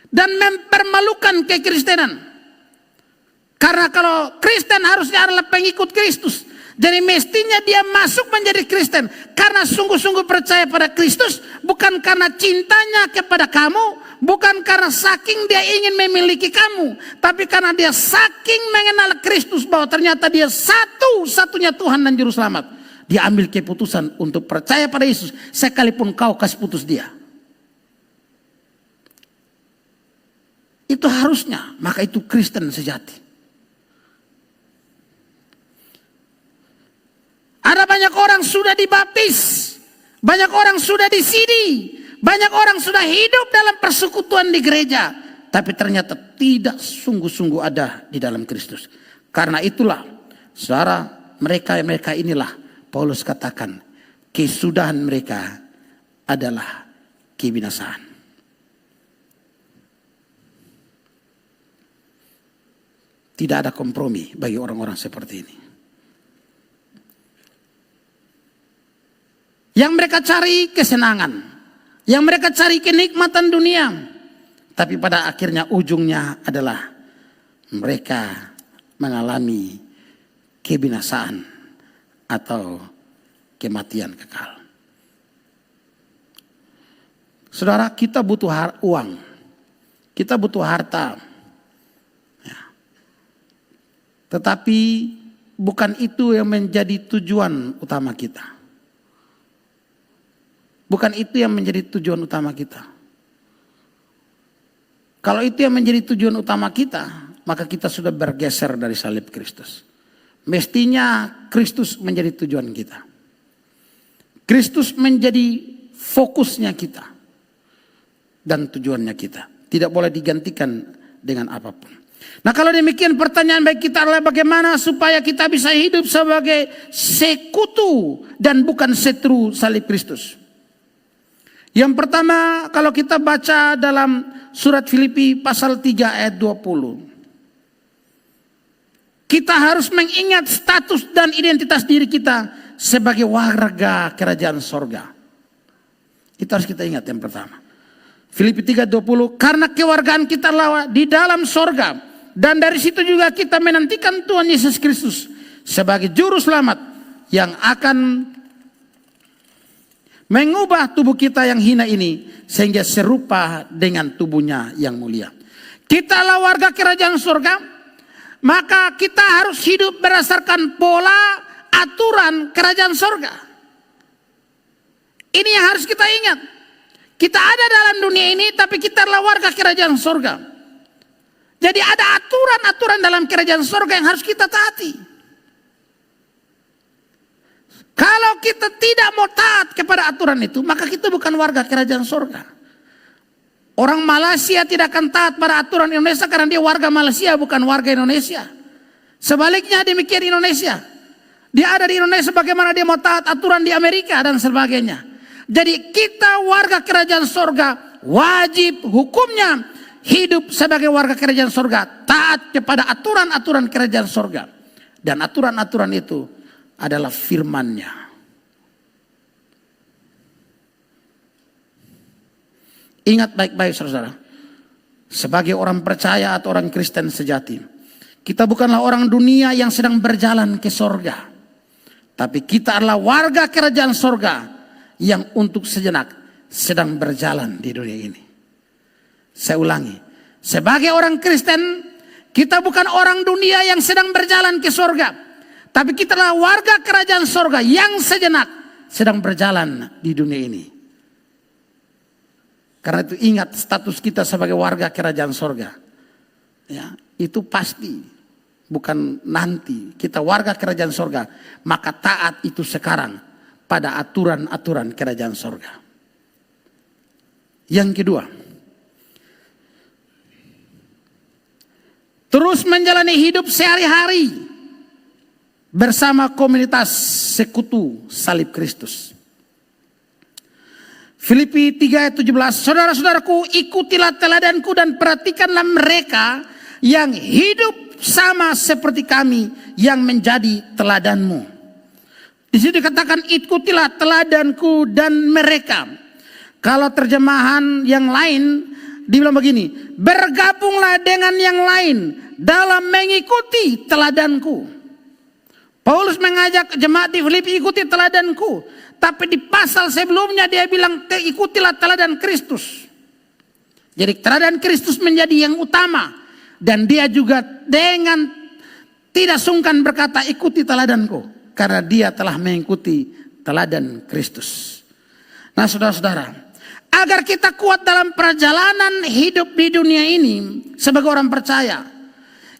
Dan mempermalukan kekristenan. Karena kalau Kristen harusnya adalah pengikut Kristus. Jadi mestinya dia masuk menjadi Kristen. Karena sungguh-sungguh percaya pada Kristus. Bukan karena cintanya kepada kamu. Bukan karena saking dia ingin memiliki kamu. Tapi karena dia saking mengenal Kristus. Bahwa ternyata dia satu-satunya Tuhan dan Juru Selamat. Dia ambil keputusan untuk percaya pada Yesus. Sekalipun kau kasih putus dia. Itu harusnya. Maka itu Kristen sejati. Ada banyak orang sudah dibaptis, banyak orang sudah disidi, banyak orang sudah hidup dalam persekutuan di gereja, tapi ternyata tidak sungguh-sungguh ada di dalam Kristus. Karena itulah, saudara, mereka inilah Paulus katakan, kesudahan mereka adalah kebinasaan. Tidak ada kompromi bagi orang-orang seperti ini. Yang mereka cari kesenangan. Yang mereka cari kenikmatan dunia. Tapi pada akhirnya ujungnya adalah mereka mengalami kebinasaan atau kematian kekal. Saudara, kita butuh uang. Kita butuh harta. Ya. Tetapi bukan itu yang menjadi tujuan utama kita. Bukan itu yang menjadi tujuan utama kita. Kalau itu yang menjadi tujuan utama kita, maka kita sudah bergeser dari salib Kristus. Mestinya Kristus menjadi tujuan kita. Kristus menjadi fokusnya kita. Dan tujuannya kita. Tidak boleh digantikan dengan apapun. Nah, kalau demikian pertanyaan baik kita adalah bagaimana supaya kita bisa hidup sebagai sekutu dan bukan setru salib Kristus. Yang pertama, kalau kita baca dalam surat Filipi pasal 3 ayat 20. Kita harus mengingat status dan identitas diri kita sebagai warga kerajaan sorga. Itu harus kita ingat yang pertama. Filipi 3:20, karena kewargaan kita adalah di dalam sorga. Dan dari situ juga kita menantikan Tuhan Yesus Kristus sebagai juru selamat yang akan mengubah tubuh kita yang hina ini sehingga serupa dengan tubuhnya yang mulia. Kita adalah warga kerajaan surga, maka kita harus hidup berdasarkan pola aturan kerajaan surga. Ini yang harus kita ingat. Kita ada dalam dunia ini, tapi kita adalah warga kerajaan surga. Jadi ada aturan-aturan dalam kerajaan surga yang harus kita taati. Kalau kita tidak mau taat kepada aturan itu, maka kita bukan warga kerajaan surga. Orang Malaysia tidak akan taat pada aturan Indonesia karena dia warga Malaysia, bukan warga Indonesia. Sebaliknya demikian Indonesia. Dia ada di Indonesia bagaimana dia mau taat aturan di Amerika dan sebagainya. Jadi kita warga kerajaan surga, wajib hukumnya hidup sebagai warga kerajaan surga, taat kepada aturan-aturan kerajaan surga. Dan aturan-aturan itu adalah firman-Nya. Ingat baik-baik saudara, sebagai orang percaya atau orang Kristen sejati, kita bukanlah orang dunia yang sedang berjalan ke surga, tapi kita adalah warga kerajaan surga yang untuk sejenak sedang berjalan di dunia ini. Saya ulangi, sebagai orang Kristen, kita bukan orang dunia yang sedang berjalan ke surga, tapi kita adalah warga kerajaan surga yang sejenak sedang berjalan di dunia ini. Karena itu ingat status kita sebagai warga kerajaan surga. Ya, itu pasti, bukan nanti. Kita warga kerajaan surga, maka taat itu sekarang pada aturan-aturan kerajaan surga. Yang kedua, terus menjalani hidup sehari-hari bersama komunitas sekutu salib Kristus. Filipi 3 ayat 17, saudara-saudaraku, ikutilah teladanku dan perhatikanlah mereka yang hidup sama seperti kami yang menjadi teladanmu. Di sini dikatakan ikutilah teladanku dan mereka. Kalau terjemahan yang lain dibilang begini, bergabunglah dengan yang lain dalam mengikuti teladanku. Paulus mengajak jemaat di Filipi, ikuti teladanku. Tapi di pasal sebelumnya dia bilang, ikutilah teladan Kristus. Jadi teladan Kristus menjadi yang utama. Dan dia juga dengan tidak sungkan berkata, ikuti teladanku. Karena dia telah mengikuti teladan Kristus. Nah saudara-saudara, agar kita kuat dalam perjalanan hidup di dunia ini sebagai orang percaya,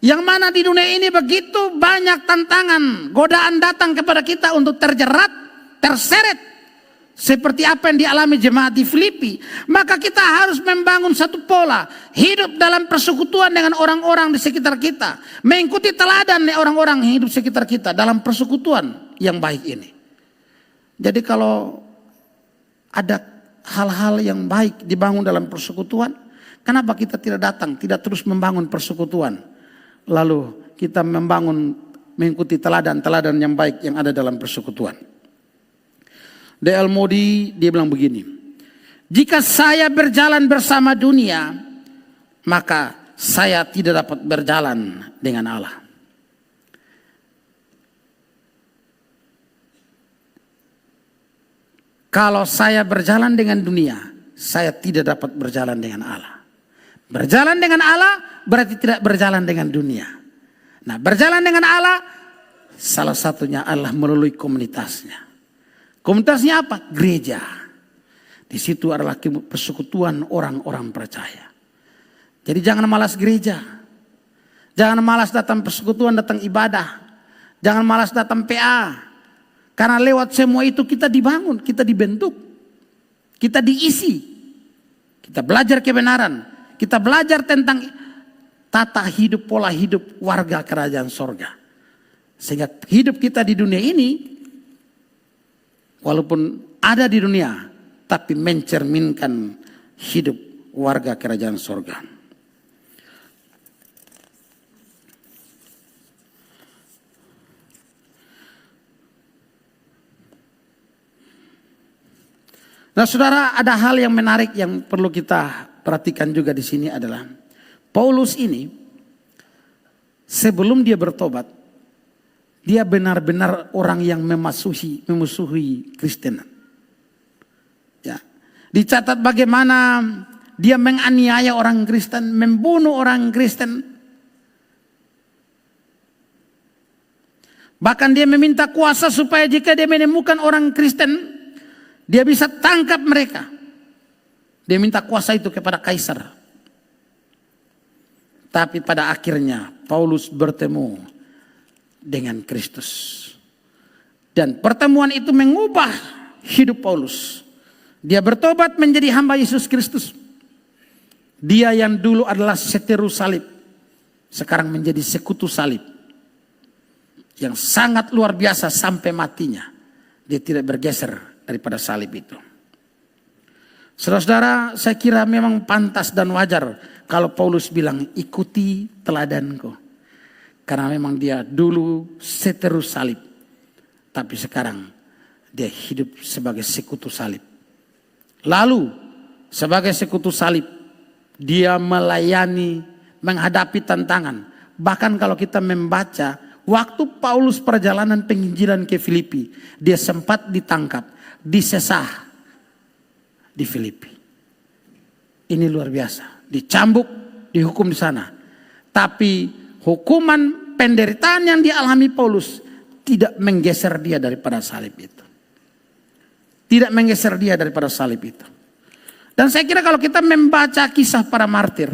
yang mana di dunia ini begitu banyak tantangan, godaan datang kepada kita untuk terjerat, terseret. Seperti apa yang dialami jemaat di Filipi. Maka kita harus membangun satu pola. Hidup dalam persekutuan dengan orang-orang di sekitar kita. Mengikuti teladan orang-orang yang hidup sekitar kita dalam persekutuan yang baik ini. Jadi kalau ada hal-hal yang baik dibangun dalam persekutuan, kenapa kita tidak datang, tidak terus membangun persekutuan? Lalu kita mengikuti teladan-teladan yang baik yang ada dalam persekutuan. D.L. Moody dia bilang begini, jika saya berjalan bersama dunia, maka saya tidak dapat berjalan dengan Allah. Kalau saya berjalan dengan dunia, saya tidak dapat berjalan dengan Allah. Berjalan dengan Allah berarti tidak berjalan dengan dunia. Nah, berjalan dengan Allah salah satunya adalah melalui komunitasnya. Komunitasnya apa? Gereja. Di situ adalah persekutuan orang-orang percaya. Jadi jangan malas gereja. Jangan malas datang persekutuan, datang ibadah. Jangan malas datang PA. Karena lewat semua itu kita dibangun, kita dibentuk. Kita diisi. Kita belajar kebenaran. Kita belajar tentang tata hidup, pola hidup warga kerajaan sorga. Sehingga hidup kita di dunia ini, walaupun ada di dunia, tapi mencerminkan hidup warga kerajaan sorga. Nah saudara, ada hal yang menarik yang perlu kita perhatikan juga di sini adalah Paulus ini sebelum dia bertobat, dia benar-benar orang yang memusuhi Kristen. Ya. Dicatat bagaimana dia menganiaya orang Kristen, membunuh orang Kristen. Bahkan dia meminta kuasa supaya jika dia menemukan orang Kristen, dia bisa tangkap mereka. Dia minta kuasa itu kepada kaisar. Tapi pada akhirnya Paulus bertemu dengan Kristus. Dan pertemuan itu mengubah hidup Paulus. Dia bertobat menjadi hamba Yesus Kristus. Dia yang dulu adalah seteru salib, sekarang menjadi sekutu salib. Yang sangat luar biasa sampai matinya. Dia tidak bergeser daripada salib itu. Saudara-saudara, saya kira memang pantas dan wajar kalau Paulus bilang ikuti teladanku. Karena memang dia dulu seteru salib. Tapi sekarang dia hidup sebagai sekutu salib. Lalu sebagai sekutu salib dia melayani, menghadapi tantangan. Bahkan kalau kita membaca waktu Paulus perjalanan penginjilan ke Filipi, dia sempat ditangkap, disesah di Filipi. Ini luar biasa. Dicambuk, dihukum di sana. Tapi hukuman penderitaan yang dialami Paulus tidak menggeser dia daripada salib itu. Tidak menggeser dia daripada salib itu. Dan saya kira kalau kita membaca kisah para martir,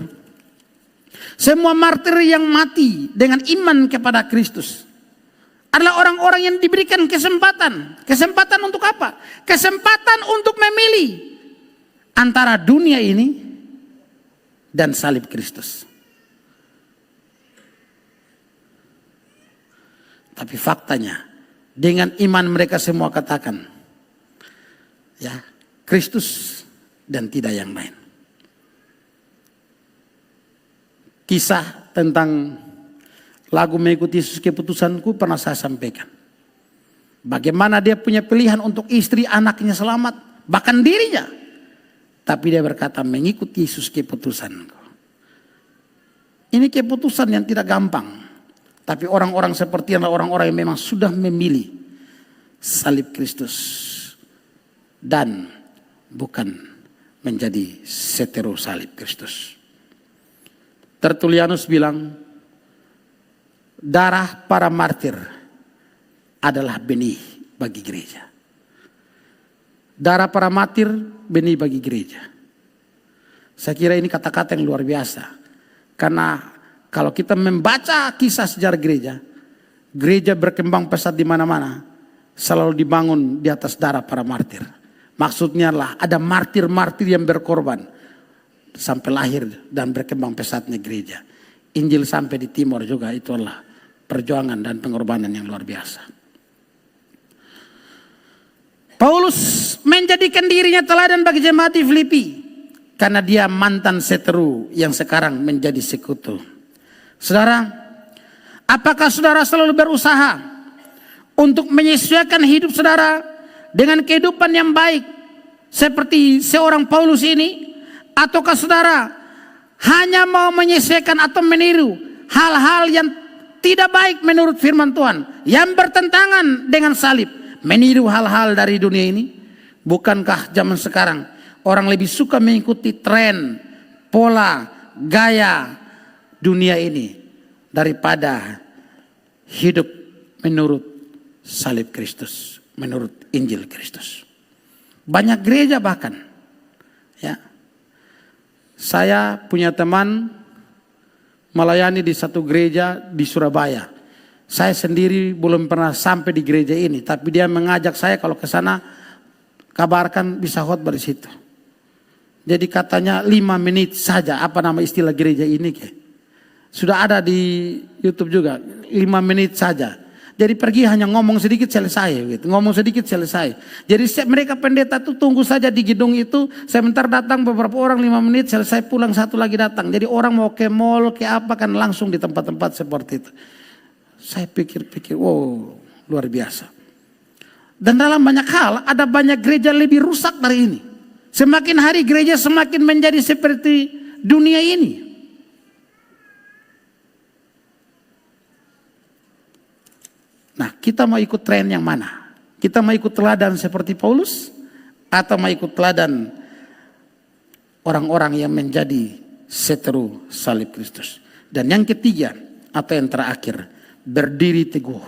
semua martir yang mati dengan iman kepada Kristus adalah orang-orang yang diberikan kesempatan. Kesempatan untuk apa? Kesempatan untuk memilih antara dunia ini dan salib Kristus. Tapi faktanya, dengan iman mereka semua katakan, ya, Kristus dan tidak yang lain. Kisah tentang lagu mengikuti Yesus keputusanku pernah saya sampaikan. Bagaimana dia punya pilihan untuk istri anaknya selamat, bahkan dirinya. Tapi dia berkata mengikuti Yesus keputusanku. Ini keputusan yang tidak gampang. Tapi orang-orang seperti orang-orang yang memang sudah memilih salib Kristus. Dan bukan menjadi seteru salib Kristus. Tertullianus bilang, darah para martir adalah benih bagi gereja. Darah para martir benih bagi gereja. Saya kira ini kata-kata yang luar biasa. Karena kalau kita membaca kisah sejarah gereja, gereja berkembang pesat di mana-mana, selalu dibangun di atas darah para martir. Maksudnya lah ada martir-martir yang berkorban sampai lahir dan berkembang pesatnya gereja. Injil sampai di timur juga, itu adalah perjuangan dan pengorbanan yang luar biasa. Paulus menjadikan dirinya teladan bagi jemaat di Filipi karena dia mantan seteru yang sekarang menjadi sekutu. Saudara, apakah saudara selalu berusaha untuk menyesuaikan hidup saudara dengan kehidupan yang baik seperti seorang Paulus ini? Ataukah saudara hanya mau menyesuaikan atau meniru hal-hal yang tidak baik menurut firman Tuhan, yang bertentangan dengan salib, meniru hal-hal dari dunia ini? Bukankah zaman sekarang orang lebih suka mengikuti tren, pola, gaya dunia ini daripada hidup menurut salib Kristus, menurut Injil Kristus? Banyak gereja bahkan, ya. Saya punya teman melayani di satu gereja di Surabaya. Saya sendiri belum pernah sampai di gereja ini, tapi dia mengajak saya kalau ke sana kabarkan bisa khotbah di situ. Jadi katanya 5 menit saja, apa nama istilah gereja ini ke? Sudah ada di YouTube juga, 5 menit saja. Jadi pergi hanya ngomong sedikit selesai, gitu. Ngomong sedikit selesai. Jadi mereka pendeta tuh tunggu saja di gedung itu, sebentar datang beberapa orang 5 menit selesai, pulang satu lagi datang. Jadi orang mau ke mall, ke apa kan langsung di tempat-tempat seperti itu. Saya pikir-pikir, wow, luar biasa. Dan dalam banyak hal ada banyak gereja lebih rusak dari ini. Semakin hari gereja semakin menjadi seperti dunia ini. Nah, kita mau ikut tren yang mana? Kita mau ikut teladan seperti Paulus atau mau ikut teladan orang-orang yang menjadi seteru salib Kristus? Dan yang ketiga atau yang terakhir, berdiri teguh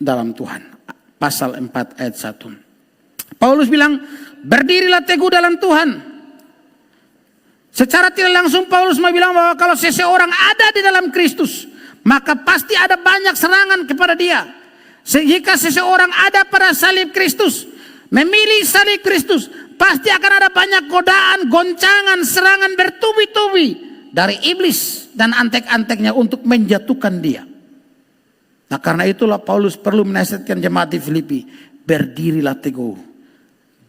dalam Tuhan. Pasal 4 ayat 1. Paulus bilang, berdirilah teguh dalam Tuhan. Secara tidak langsung Paulus mau bilang bahwa kalau seseorang ada di dalam Kristus, maka pasti ada banyak serangan kepada dia. Jika seseorang ada pada salib Kristus, memilih salib Kristus, pasti akan ada banyak godaan, goncangan, serangan bertubi-tubi dari iblis dan antek-anteknya untuk menjatuhkan dia. Nah, karena itulah Paulus perlu menasihatkan jemaat di Filipi, berdirilah teguh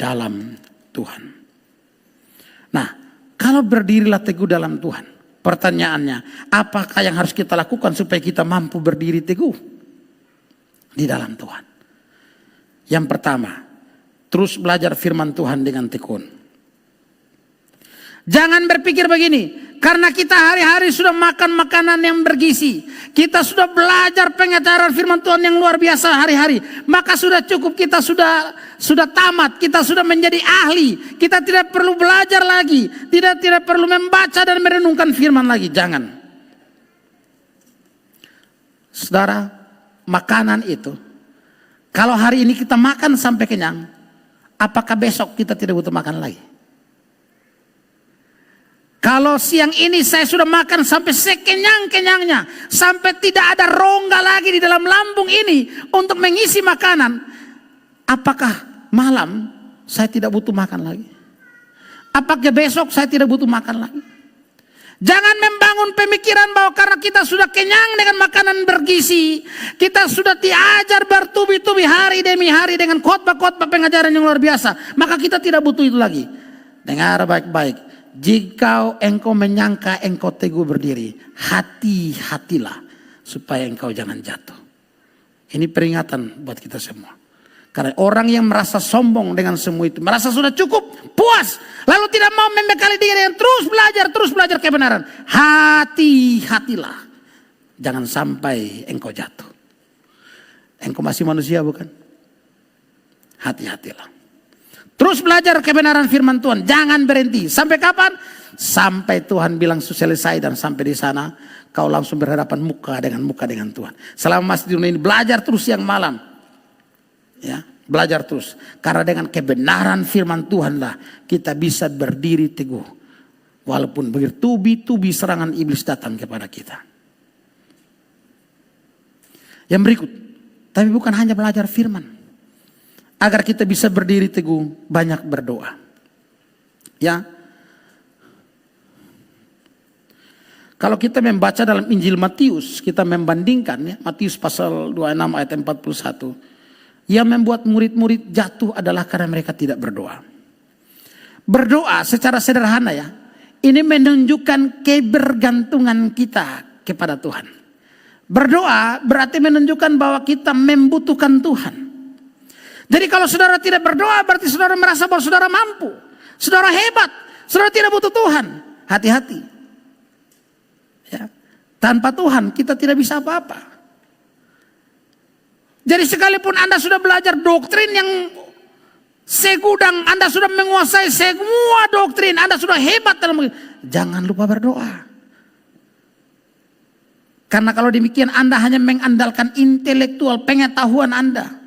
dalam Tuhan. Nah, kalau berdirilah teguh dalam Tuhan, pertanyaannya, apakah yang harus kita lakukan supaya kita mampu berdiri teguh di dalam Tuhan? Yang pertama, terus belajar firman Tuhan dengan tekun. Jangan berpikir begini, karena kita hari-hari sudah makan makanan yang bergizi, kita sudah belajar pengajaran firman Tuhan yang luar biasa hari-hari, maka sudah cukup, kita sudah tamat, kita sudah menjadi ahli, kita tidak perlu belajar lagi, tidak perlu membaca dan merenungkan firman lagi. Jangan. Saudara, makanan itu, kalau hari ini kita makan sampai kenyang, apakah besok kita tidak butuh makan lagi? Kalau siang ini saya sudah makan sampai sekenyang-kenyangnya, sampai tidak ada rongga lagi di dalam lambung ini untuk mengisi makanan, apakah malam saya tidak butuh makan lagi? Apakah besok saya tidak butuh makan lagi? Jangan membangun pemikiran bahwa karena kita sudah kenyang dengan makanan bergizi, kita sudah diajar bertubi-tubi hari demi hari dengan khotbah-khotbah pengajaran yang luar biasa, maka kita tidak butuh itu lagi. Dengar baik-baik. Jika engkau menyangka engkau teguh berdiri, hati-hatilah supaya engkau jangan jatuh. Ini peringatan buat kita semua. Karena orang yang merasa sombong dengan semua itu, merasa sudah cukup, puas, lalu tidak mau membekali diri dengan terus belajar kebenaran. Hati-hatilah, jangan sampai engkau jatuh. Engkau masih manusia bukan? Hati-hatilah. Terus belajar kebenaran firman Tuhan. Jangan berhenti. Sampai kapan? Sampai Tuhan bilang selesai, dan sampai di sana kau langsung berhadapan muka dengan Tuhan. Selama masih di dunia ini belajar terus siang malam. Ya, belajar terus. Karena dengan kebenaran firman Tuhanlah kita bisa berdiri teguh. Walaupun bertubi-tubi serangan iblis datang kepada kita. Yang berikut. Tapi bukan hanya belajar firman. Agar kita bisa berdiri teguh, banyak berdoa. Ya. Kalau kita membaca dalam Injil Matius, kita membandingkan ya, Matius pasal 26 ayat 41. Yang membuat murid-murid jatuh adalah karena mereka tidak berdoa. Berdoa secara sederhana ya, ini menunjukkan kebergantungan kita kepada Tuhan. Berdoa berarti menunjukkan bahwa kita membutuhkan Tuhan. Jadi kalau saudara tidak berdoa berarti saudara merasa bahwa saudara mampu. Saudara hebat. Saudara tidak butuh Tuhan. Hati-hati. Ya. Tanpa Tuhan kita tidak bisa apa-apa. Jadi sekalipun Anda sudah belajar doktrin yang segudang, Anda sudah menguasai semua doktrin, Anda sudah hebat dalam, jangan lupa berdoa. Karena kalau demikian Anda hanya mengandalkan intelektual pengetahuan Anda.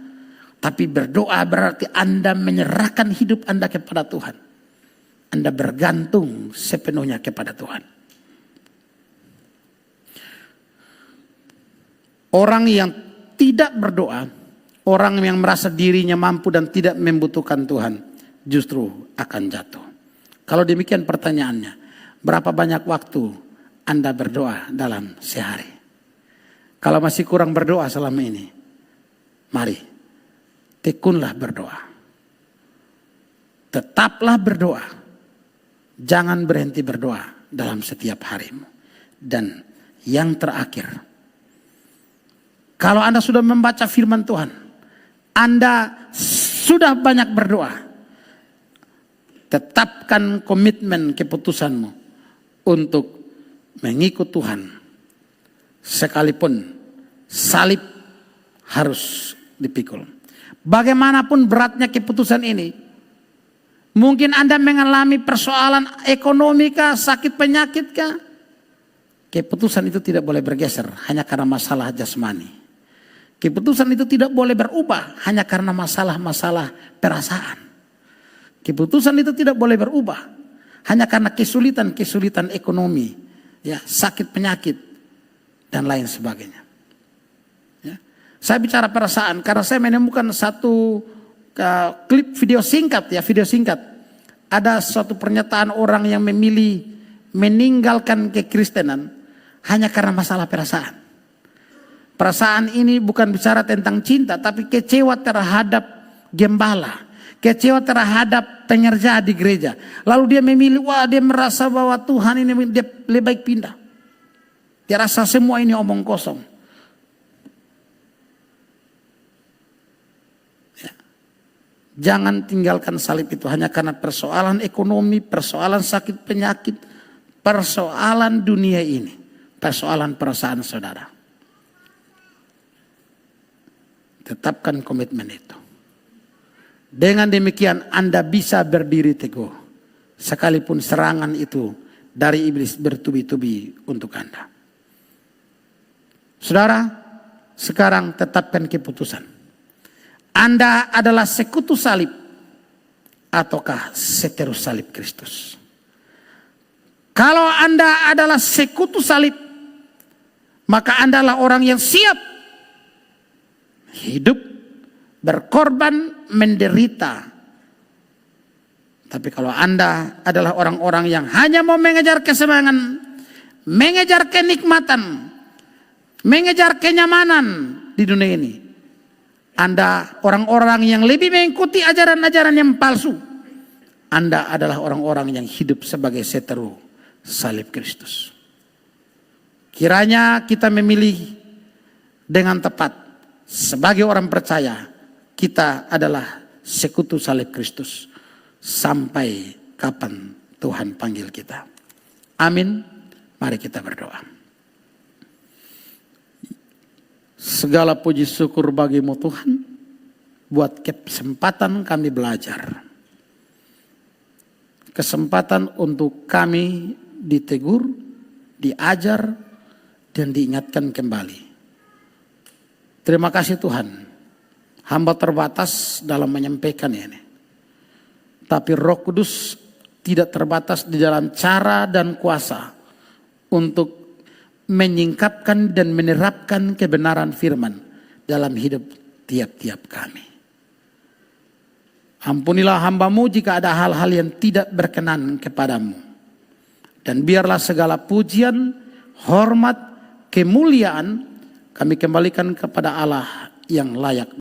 Tapi berdoa berarti Anda menyerahkan hidup Anda kepada Tuhan. Anda bergantung sepenuhnya kepada Tuhan. Orang yang tidak berdoa, orang yang merasa dirinya mampu dan tidak membutuhkan Tuhan, justru akan jatuh. Kalau demikian pertanyaannya, berapa banyak waktu Anda berdoa dalam sehari? Kalau masih kurang berdoa selama ini, mari. Tekunlah berdoa. Tetaplah berdoa. Jangan berhenti berdoa dalam setiap harimu. Dan yang terakhir, kalau Anda sudah membaca firman Tuhan, Anda sudah banyak berdoa, tetapkan komitmen keputusanmu untuk mengikut Tuhan. Sekalipun salib harus dipikul. Bagaimanapun beratnya keputusan ini, mungkin Anda mengalami persoalan ekonomi kah, sakit penyakit kah, keputusan itu tidak boleh bergeser hanya karena masalah jasmani. Keputusan itu tidak boleh berubah hanya karena masalah-masalah perasaan. Keputusan itu tidak boleh berubah hanya karena kesulitan ekonomi, ya, sakit penyakit dan lain sebagainya. Ya. Saya bicara perasaan karena saya menemukan satu klip video singkat. Ada suatu pernyataan orang yang memilih meninggalkan kekristenan hanya karena masalah perasaan. Perasaan ini bukan bicara tentang cinta, tapi kecewa terhadap gembala, kecewa terhadap pengerja di gereja. Lalu dia memilih, dia merasa bahwa Tuhan ini dia lebih baik pindah. Dia rasa semua ini omong kosong. Ya. Jangan tinggalkan salib itu hanya karena persoalan ekonomi, persoalan sakit penyakit, persoalan dunia ini, persoalan perasaan saudara. Tetapkan komitmen itu. Dengan demikian Anda bisa berdiri teguh. Sekalipun serangan itu dari iblis bertubi-tubi untuk Anda. Saudara, sekarang tetapkan keputusan. Anda adalah sekutu salib ataukah seteru salib Kristus. Kalau Anda adalah sekutu salib, maka Anda adalah orang yang siap hidup, berkorban, menderita. Tapi kalau Anda adalah orang-orang yang hanya mau mengejar kesenangan, mengejar kenikmatan, mengejar kenyamanan di dunia ini, Anda orang-orang yang lebih mengikuti ajaran-ajaran yang palsu, Anda adalah orang-orang yang hidup sebagai seteru salib Kristus. Kiranya kita memilih dengan tepat. Sebagai orang percaya, kita adalah sekutu salib Kristus sampai kapan Tuhan panggil kita. Amin. Mari kita berdoa. Segala puji syukur bagimu Tuhan, buat kesempatan kami belajar. Kesempatan untuk kami ditegur, diajar, dan diingatkan kembali. Terima kasih Tuhan, hamba terbatas dalam menyampaikan ini. Tapi Roh Kudus tidak terbatas di dalam cara dan kuasa untuk menyingkapkan dan menerapkan kebenaran firman dalam hidup tiap-tiap kami. Ampunilah hamba-Mu jika ada hal-hal yang tidak berkenan kepadamu. Dan biarlah segala pujian, hormat, kemuliaan kami kembalikan kepada Allah yang layak.